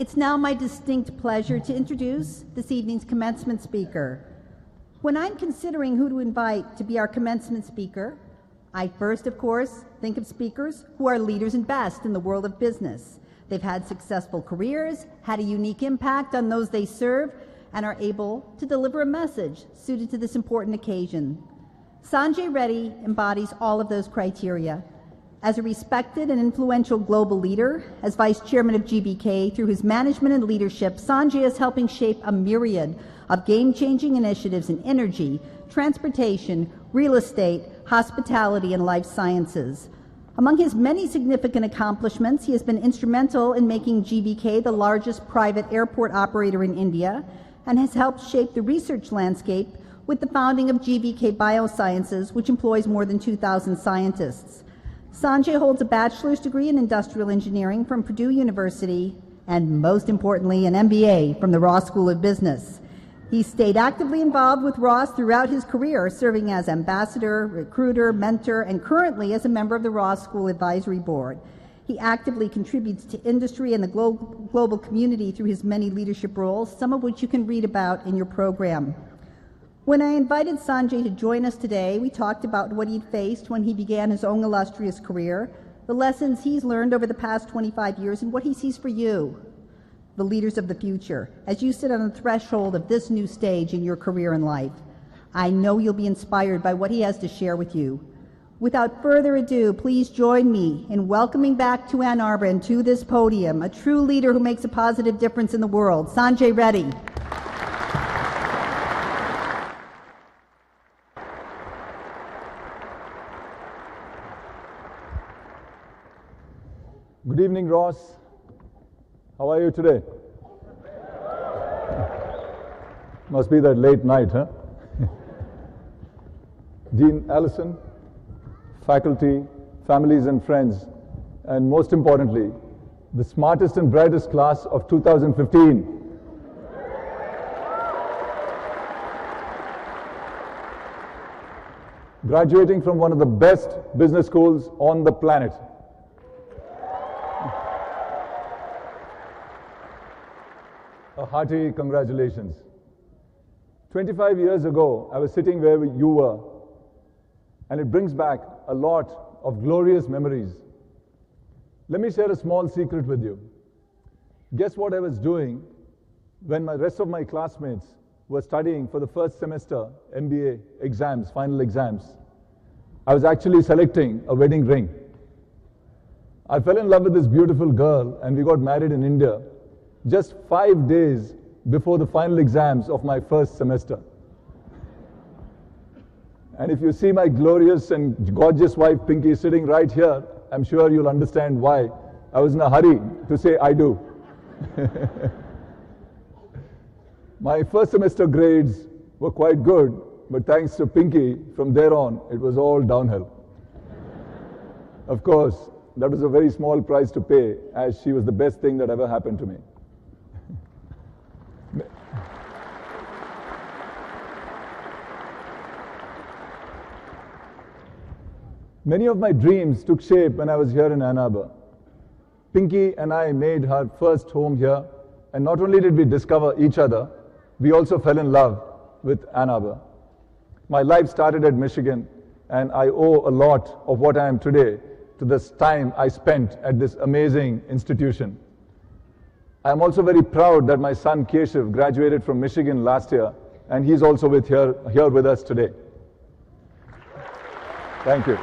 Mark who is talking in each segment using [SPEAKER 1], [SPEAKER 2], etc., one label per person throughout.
[SPEAKER 1] It's now my distinct pleasure to introduce this evening's commencement speaker. When I'm considering who to invite to be our commencement speaker, I first, of course, think of speakers who are leaders and best in the world of business. They've had successful careers, had a unique impact on those they serve, and are able to deliver a message suited to this important occasion. Sanjay Reddy embodies all of those criteria. As a respected and influential global leader, as Vice Chairman of GBK, through his management and leadership, Sanjay is helping shape a myriad of game-changing initiatives in energy, transportation, real estate, hospitality, and life sciences. Among his many significant accomplishments, he has been instrumental in making GBK the largest private airport operator in India and has helped shape the research landscape with the founding of GBK Biosciences, which employs more than 2,000 scientists. Sanjay holds a bachelor's degree in industrial engineering from Purdue University and, most importantly, an MBA from the Ross School of Business. He stayed actively involved with Ross throughout his career, serving as ambassador, recruiter, mentor, and currently as a member of the Ross School Advisory Board. He actively contributes to industry and the global community through his many leadership roles, some of which you can read about in your program. When I invited Sanjay to join us today, we talked about what he'd faced when he began his own illustrious career, the lessons he's learned over the past 25 years, and what he sees for you, the leaders of the future, as you sit on the threshold of this new stage in your career and life. I know you'll be inspired by what he has to share with you. Without further ado, please join me in welcoming back to Ann Arbor and to this podium a true leader who makes a positive difference in the world, Sanjay Reddy.
[SPEAKER 2] Good evening, Ross. How are you today? Must be that late night, huh? Dean Allison, faculty, families and friends, and most importantly, the smartest and brightest class of 2015. Graduating from one of the best business schools on the planet. A hearty congratulations. 25 years ago, I was sitting where you were, and it brings back a lot of glorious memories. Let me share a small secret with you. Guess what I was doing when the rest of my classmates were studying for the first semester MBA exams, final exams? I was actually selecting a wedding ring. I fell in love with this beautiful girl, and we got married in India just 5 days before the final exams of my first semester. And if you see my glorious and gorgeous wife Pinky sitting right here, I'm sure you'll understand why I was in a hurry to say I do. My first semester grades were quite good, but thanks to Pinky, from there on, it was all downhill. Of course, that was a very small price to pay, as she was the best thing that ever happened to me. Many of my dreams took shape when I was here in Ann Arbor. Pinky and I made her first home here, and not only did we discover each other, we also fell in love with Ann Arbor. My life started at Michigan, and I owe a lot of what I am today to this time I spent at this amazing institution. I am also very proud that my son Keshav graduated from Michigan last year, and he's also here with us today. Thank you.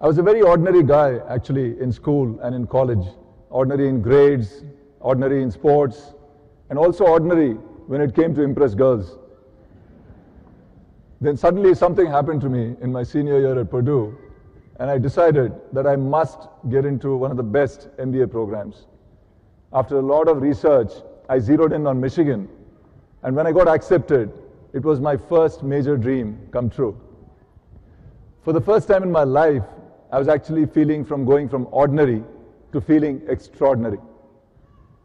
[SPEAKER 2] I was a very ordinary guy, actually, in school and in college. Ordinary in grades, ordinary in sports, and also ordinary when it came to impress girls. Then suddenly something happened to me in my senior year at Purdue, and I decided that I must get into one of the best MBA programs. After a lot of research, I zeroed in on Michigan, and when I got accepted, it was my first major dream come true. For the first time in my life, I was actually going from ordinary to feeling extraordinary.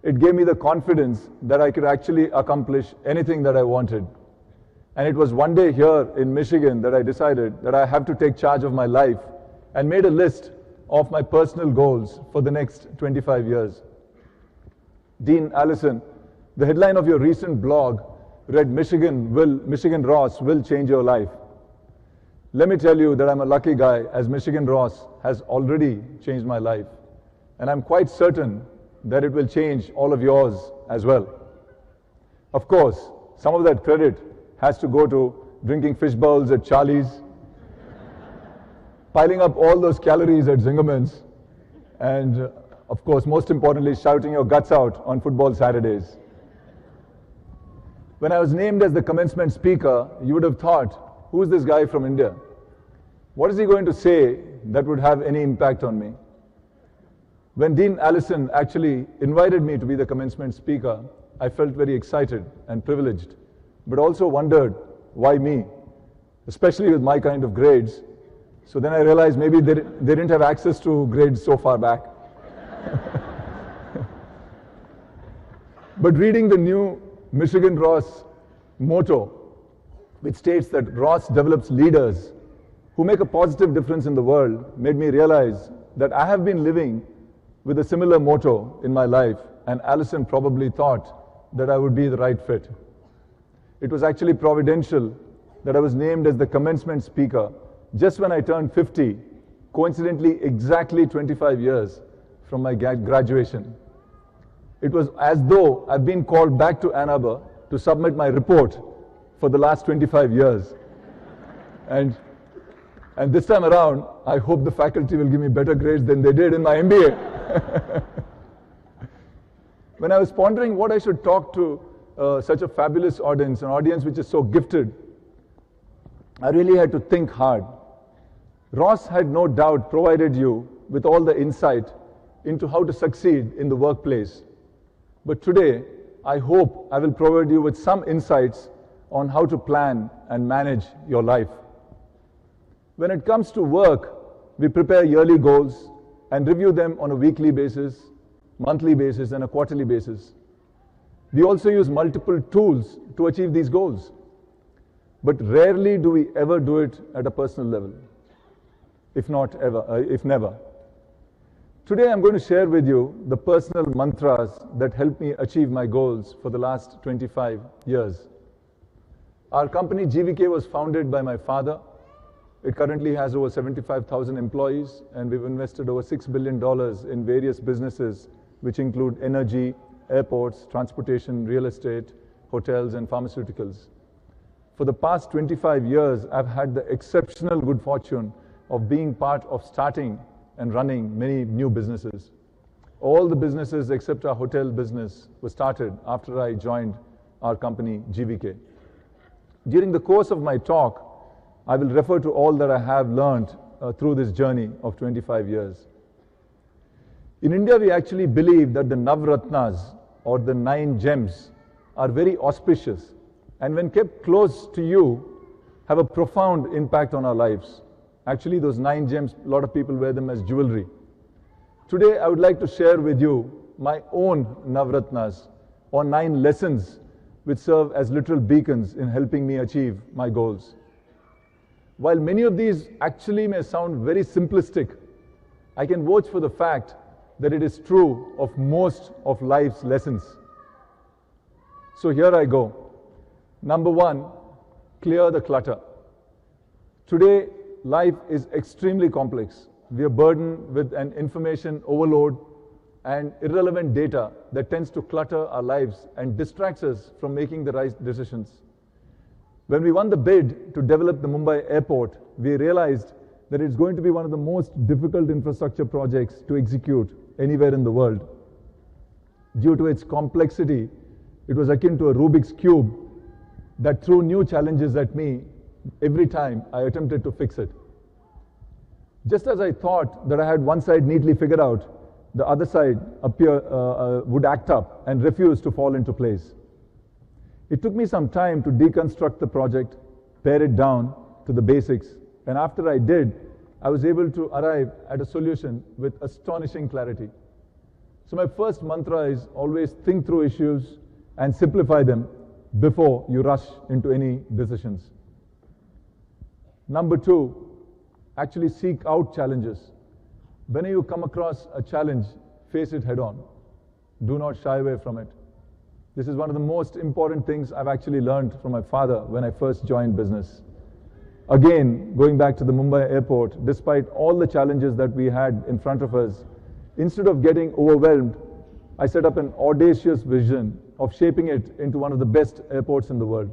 [SPEAKER 2] It gave me the confidence that I could actually accomplish anything that I wanted. And it was one day here in Michigan that I decided that I have to take charge of my life and made a list of my personal goals for the next 25 years. Dean Allison, the headline of your recent blog read, Michigan Ross will change your life. Let me tell you that I'm a lucky guy, as Michigan Ross has already changed my life. And I'm quite certain that it will change all of yours as well. Of course, some of that credit has to go to drinking fish bowls at Charlie's, piling up all those calories at Zingerman's, and of course, most importantly, shouting your guts out on football Saturdays. When I was named as the commencement speaker, you would have thought, who's this guy from India? What is he going to say that would have any impact on me? When Dean Allison actually invited me to be the commencement speaker, I felt very excited and privileged, but also wondered, why me? Especially with my kind of grades. So then I realized maybe they didn't have access to grades so far back. But reading the new Michigan Ross motto, which states that Ross develops leaders who make a positive difference in the world, made me realize that I have been living with a similar motto in my life, and Allison probably thought that I would be the right fit. It was actually providential that I was named as the commencement speaker just when I turned 50, coincidentally exactly 25 years from my graduation. It was as though I've been called back to Ann Arbor to submit my report for the last 25 years. And this time around, I hope the faculty will give me better grades than they did in my MBA. When I was pondering what I should talk to such a fabulous audience, an audience which is so gifted, I really had to think hard. Ross had no doubt provided you with all the insight into how to succeed in the workplace. But today, I hope I will provide you with some insights on how to plan and manage your life. When it comes to work, we prepare yearly goals and review them on a weekly basis, monthly basis, and a quarterly basis. We also use multiple tools to achieve these goals. But rarely do we ever do it at a personal level, if never. Today I'm going to share with you the personal mantras that helped me achieve my goals for the last 25 years. Our company GVK was founded by my father. It currently has over 75,000 employees, and we've invested over $6 billion in various businesses, which include energy, airports, transportation, real estate, hotels, and pharmaceuticals. For the past 25 years, I've had the exceptional good fortune of being part of starting and running many new businesses. All the businesses except our hotel business were started after I joined our company, GVK. During the course of my talk, I will refer to all that I have learned through this journey of 25 years. In India, we actually believe that the Navratnas, or the 9 gems, are very auspicious, and when kept close to you, have a profound impact on our lives. Actually, those 9 gems, a lot of people wear them as jewelry. Today, I would like to share with you my own Navratnas, or 9 lessons which serve as literal beacons in helping me achieve my goals. While many of these actually may sound very simplistic, I can vouch for the fact that it is true of most of life's lessons. So here I go. Number 1, clear the clutter. Today, life is extremely complex. We are burdened with an information overload and irrelevant data that tends to clutter our lives and distracts us from making the right decisions. When we won the bid to develop the Mumbai airport, we realized that it's going to be one of the most difficult infrastructure projects to execute anywhere in the world. Due to its complexity, it was akin to a Rubik's Cube that threw new challenges at me every time I attempted to fix it. Just as I thought that I had one side neatly figured out, the other side would act up and refuse to fall into place. It took me some time to deconstruct the project, pare it down to the basics, and after I did, I was able to arrive at a solution with astonishing clarity. So my first mantra is always think through issues and simplify them before you rush into any decisions. Number 2, actually seek out challenges. When you come across a challenge, face it head on. Do not shy away from it. This is one of the most important things I've actually learned from my father when I first joined business. Again, going back to the Mumbai airport, despite all the challenges that we had in front of us, instead of getting overwhelmed, I set up an audacious vision of shaping it into one of the best airports in the world.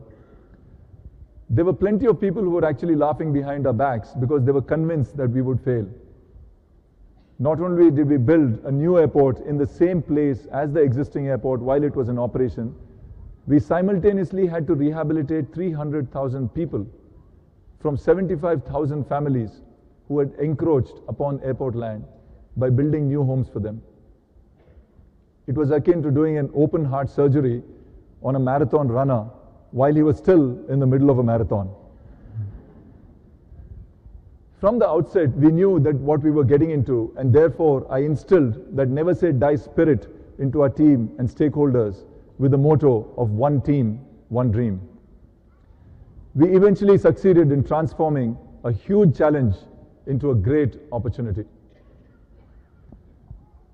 [SPEAKER 2] There were plenty of people who were actually laughing behind our backs because they were convinced that we would fail. Not only did we build a new airport in the same place as the existing airport while it was in operation, we simultaneously had to rehabilitate 300,000 people from 75,000 families who had encroached upon airport land by building new homes for them. It was akin to doing an open heart surgery on a marathon runner while he was still in the middle of a marathon. From the outset, we knew that what we were getting into, and therefore I instilled that never say die spirit into our team and stakeholders with the motto of one team, one dream. We eventually succeeded in transforming a huge challenge into a great opportunity.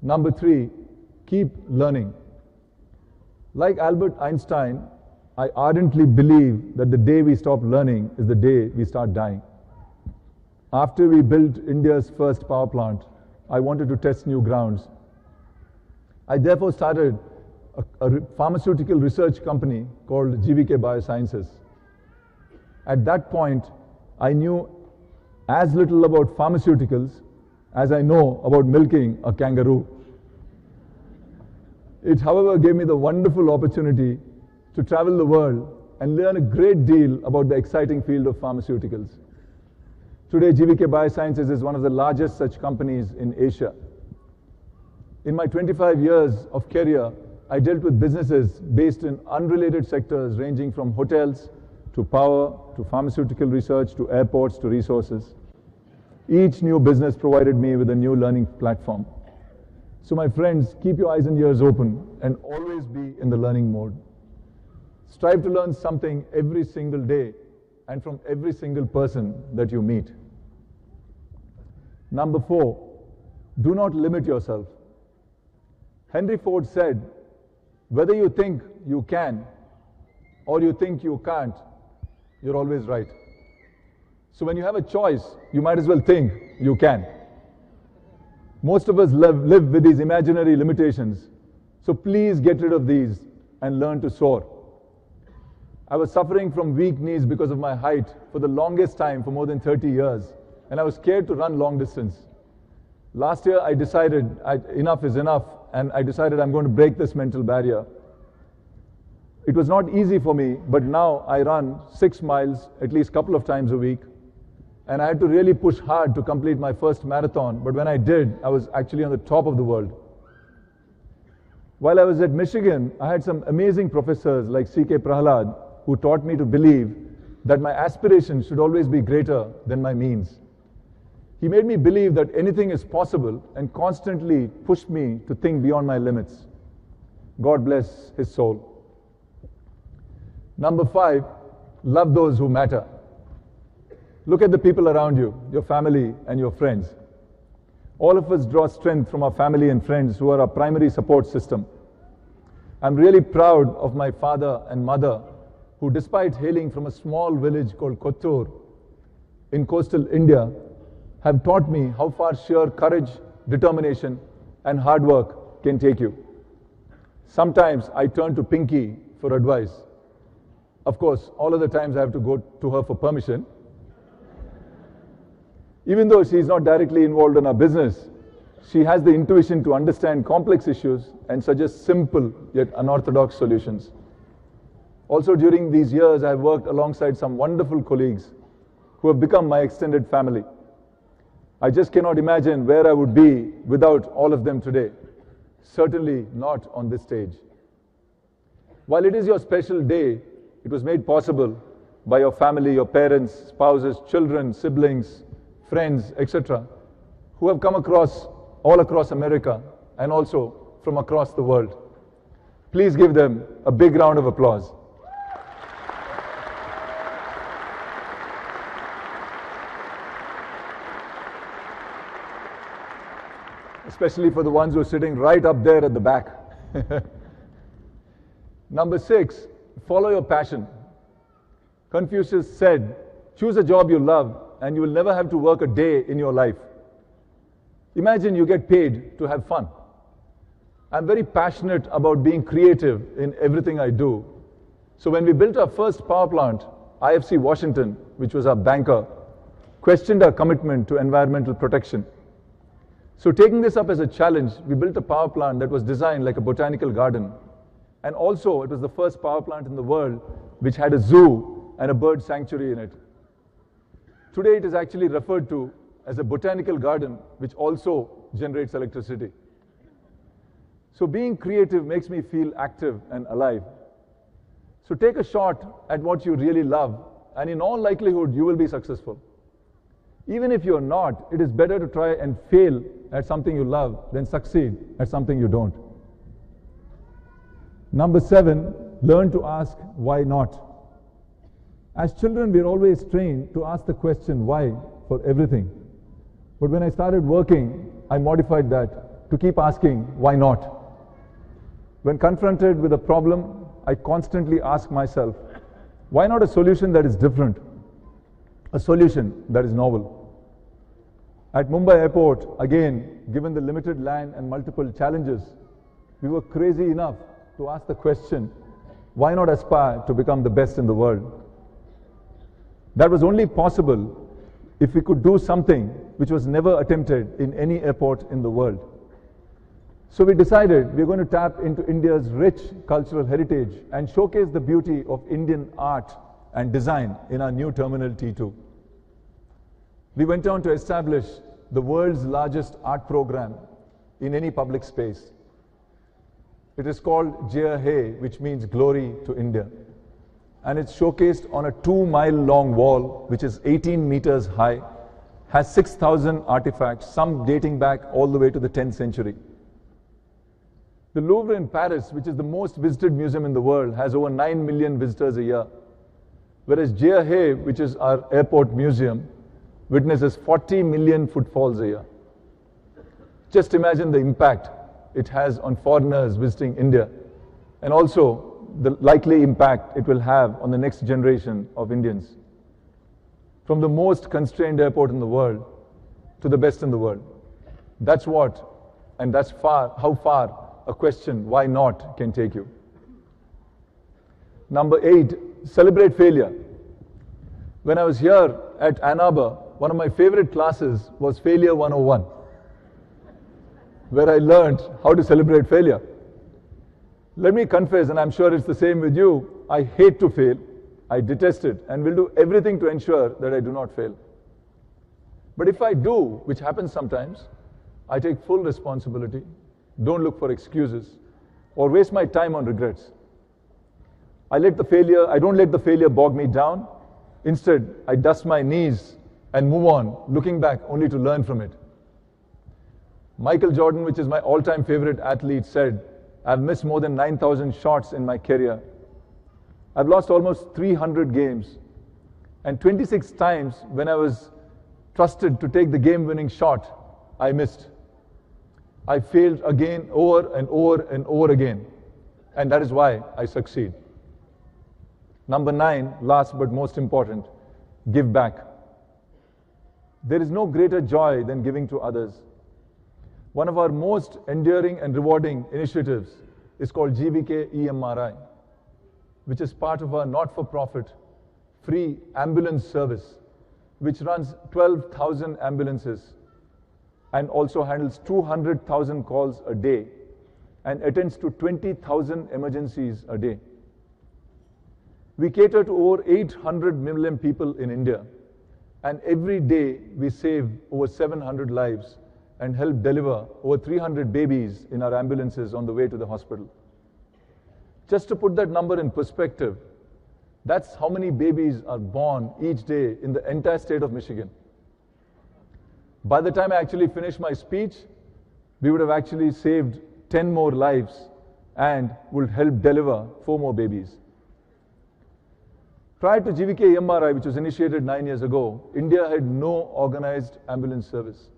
[SPEAKER 2] Number 3, keep learning. Like Albert Einstein, I ardently believe that the day we stop learning is the day we start dying. After we built India's first power plant, I wanted to test new grounds. I therefore started a pharmaceutical research company called GVK Biosciences. At that point, I knew as little about pharmaceuticals as I know about milking a kangaroo. It, however, gave me the wonderful opportunity to travel the world and learn a great deal about the exciting field of pharmaceuticals. Today, GVK Biosciences is one of the largest such companies in Asia. In my 25 years of career, I dealt with businesses based in unrelated sectors ranging from hotels to power, to pharmaceutical research, to airports, to resources. Each new business provided me with a new learning platform. So my friends, keep your eyes and ears open and always be in the learning mode. Strive to learn something every single day and from every single person that you meet. Number 4, do not limit yourself. Henry Ford said, whether you think you can or you think you can't, you're always right. So when you have a choice, you might as well think you can. Most of us live with these imaginary limitations. So please get rid of these and learn to soar. I was suffering from weak knees because of my height for the longest time, for more than 30 years, and I was scared to run long distance. Last year I decided enough is enough, and I decided I'm going to break this mental barrier. It was not easy for me, but now I run 6 miles at least a couple of times a week, and I had to really push hard to complete my first marathon, but when I did, I was actually on the top of the world. While I was at Michigan, I had some amazing professors like C.K. Prahalad, who taught me to believe that my aspirations should always be greater than my means. He made me believe that anything is possible and constantly pushed me to think beyond my limits. God bless his soul. Number 5, love those who matter. Look at the people around you, your family and your friends. All of us draw strength from our family and friends who are our primary support system. I'm really proud of my father and mother who, despite hailing from a small village called Kottur in coastal India, have taught me how far sheer courage, determination, and hard work can take you. Sometimes I turn to Pinky for advice. Of course, all of the times I have to go to her for permission. Even though she is not directly involved in our business, she has the intuition to understand complex issues and suggest simple yet unorthodox solutions. Also, during these years, I have worked alongside some wonderful colleagues who have become my extended family. I just cannot imagine where I would be without all of them today. Certainly not on this stage. While it is your special day, it was made possible by your family, your parents, spouses, children, siblings, friends, etc., who have come all across America and also from across the world. Please give them a big round of applause. especially for the ones who are sitting right up there at the back. Number 6, follow your passion. Confucius said, choose a job you love and you will never have to work a day in your life. Imagine you get paid to have fun. I'm very passionate about being creative in everything I do. So when we built our first power plant, IFC Washington, which was our banker, questioned our commitment to environmental protection. So taking this up as a challenge, we built a power plant that was designed like a botanical garden. And also, it was the first power plant in the world which had a zoo and a bird sanctuary in it. Today, it is actually referred to as a botanical garden, which also generates electricity. So being creative makes me feel active and alive. So take a shot at what you really love, and in all likelihood, you will be successful. Even if you're not, it is better to try and fail at something you love than succeed at something you don't. Number 7, learn to ask why not. As children, we're always trained to ask the question why for everything. But when I started working, I modified that to keep asking why not. When confronted with a problem, I constantly ask myself, why not a solution that is different? A solution that is novel. At Mumbai Airport, again, given the limited land and multiple challenges, we were crazy enough to ask the question, why not aspire to become the best in the world? That was only possible if we could do something which was never attempted in any airport in the world. So we decided we're going to tap into India's rich cultural heritage and showcase the beauty of Indian art and design in our new Terminal T2. We went on to establish the world's largest art program in any public space. It is called Jai Hai, which means glory to India. And it's showcased on a 2-mile-long wall, which is 18 meters high, has 6,000 artifacts, some dating back all the way to the 10th century. The Louvre in Paris, which is the most visited museum in the world, has over 9 million visitors a year. Whereas Jai Hai, which is our airport museum, witnesses 40 million footfalls a year. Just imagine the impact it has on foreigners visiting India, and also the likely impact it will have on the next generation of Indians. From the most constrained airport in the world to the best in the world. That's what, and that's how far a question, why not, can take you. Number 8, celebrate failure. When I was here at Ann Arbor, one of my favorite classes was Failure 101, where I learned how to celebrate failure. Let me confess, and I'm sure it's the same with you, I hate to fail, I detest it, and will do everything to ensure that I do not fail. But if I do, which happens sometimes, I take full responsibility, don't look for excuses, or waste my time on regrets. I don't let the failure bog me down. Instead, I dust my knees and move on, looking back only to learn from it. Michael Jordan, which is my all-time favorite athlete, said, I've missed more than 9,000 shots in my career. I've lost almost 300 games. And 26 times when I was trusted to take the game-winning shot, I missed. I failed again, over and over and over again. And that is why I succeed. Number 9, last but most important, give back. There is no greater joy than giving to others. One of our most enduring and rewarding initiatives is called GBK EMRI, which is part of our not-for-profit free ambulance service, which runs 12,000 ambulances and also handles 200,000 calls a day and attends to 20,000 emergencies a day. We cater to over 800 million people in India, and every day we save over 700 lives and help deliver over 300 babies in our ambulances on the way to the hospital. Just to put that number in perspective, that's how many babies are born each day in the entire state of Michigan. By the time I actually finish my speech, we would have actually saved 10 more lives and would help deliver 4 more babies. Prior to GBK EMRI, which was initiated 9 years ago, India had no organized ambulance service.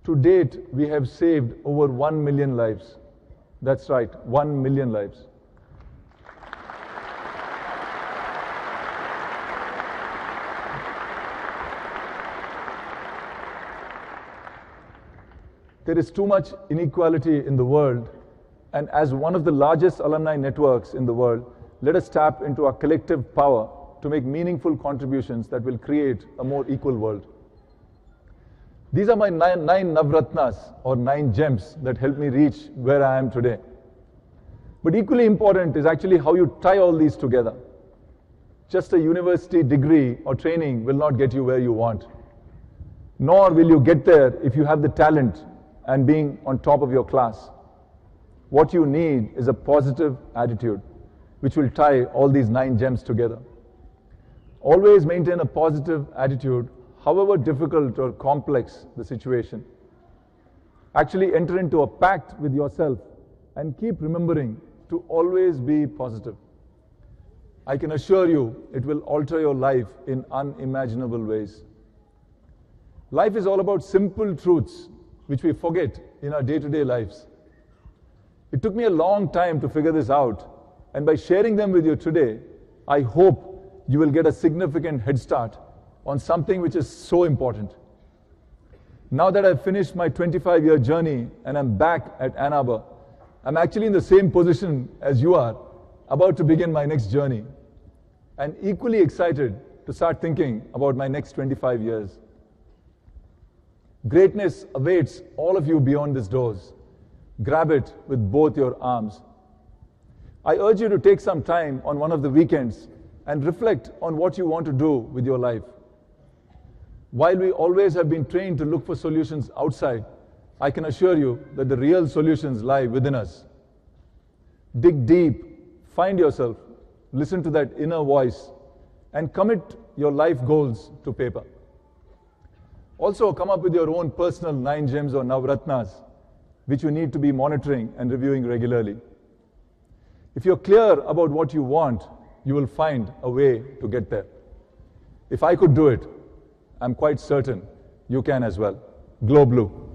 [SPEAKER 2] To date, we have saved over 1 million lives. That's right, 1 million lives. There is too much inequality in the world, and as one of the largest alumni networks in the world, let us tap into our collective power to make meaningful contributions that will create a more equal world. These are my nine Navratnas, or 9 gems that helped me reach where I am today. But equally important is actually how you tie all these together. Just a university degree or training will not get you where you want. Nor will you get there if you have the talent and being on top of your class. What you need is a positive attitude, which will tie all these 9 gems together. Always maintain a positive attitude, however difficult or complex the situation. Actually enter into a pact with yourself and keep remembering to always be positive. I can assure you it will alter your life in unimaginable ways. Life is all about simple truths which we forget in our day-to-day lives. It took me a long time to figure this out, and by sharing them with you today, I hope you will get a significant head start on something which is so important. Now that I've finished my 25-year journey and I'm back at Ann Arbor, I'm actually in the same position as you are, about to begin my next journey, and equally excited to start thinking about my next 25 years. Greatness awaits all of you beyond these doors. Grab it with both your arms. I urge you to take some time on one of the weekends and reflect on what you want to do with your life. While we always have been trained to look for solutions outside, I can assure you that the real solutions lie within us. Dig deep, find yourself, listen to that inner voice, and commit your life goals to paper. Also, come up with your own personal 9 gems or Navratnas, which you need to be monitoring and reviewing regularly. If you're clear about what you want, you will find a way to get there. If I could do it, I'm quite certain you can as well. Glow Blue.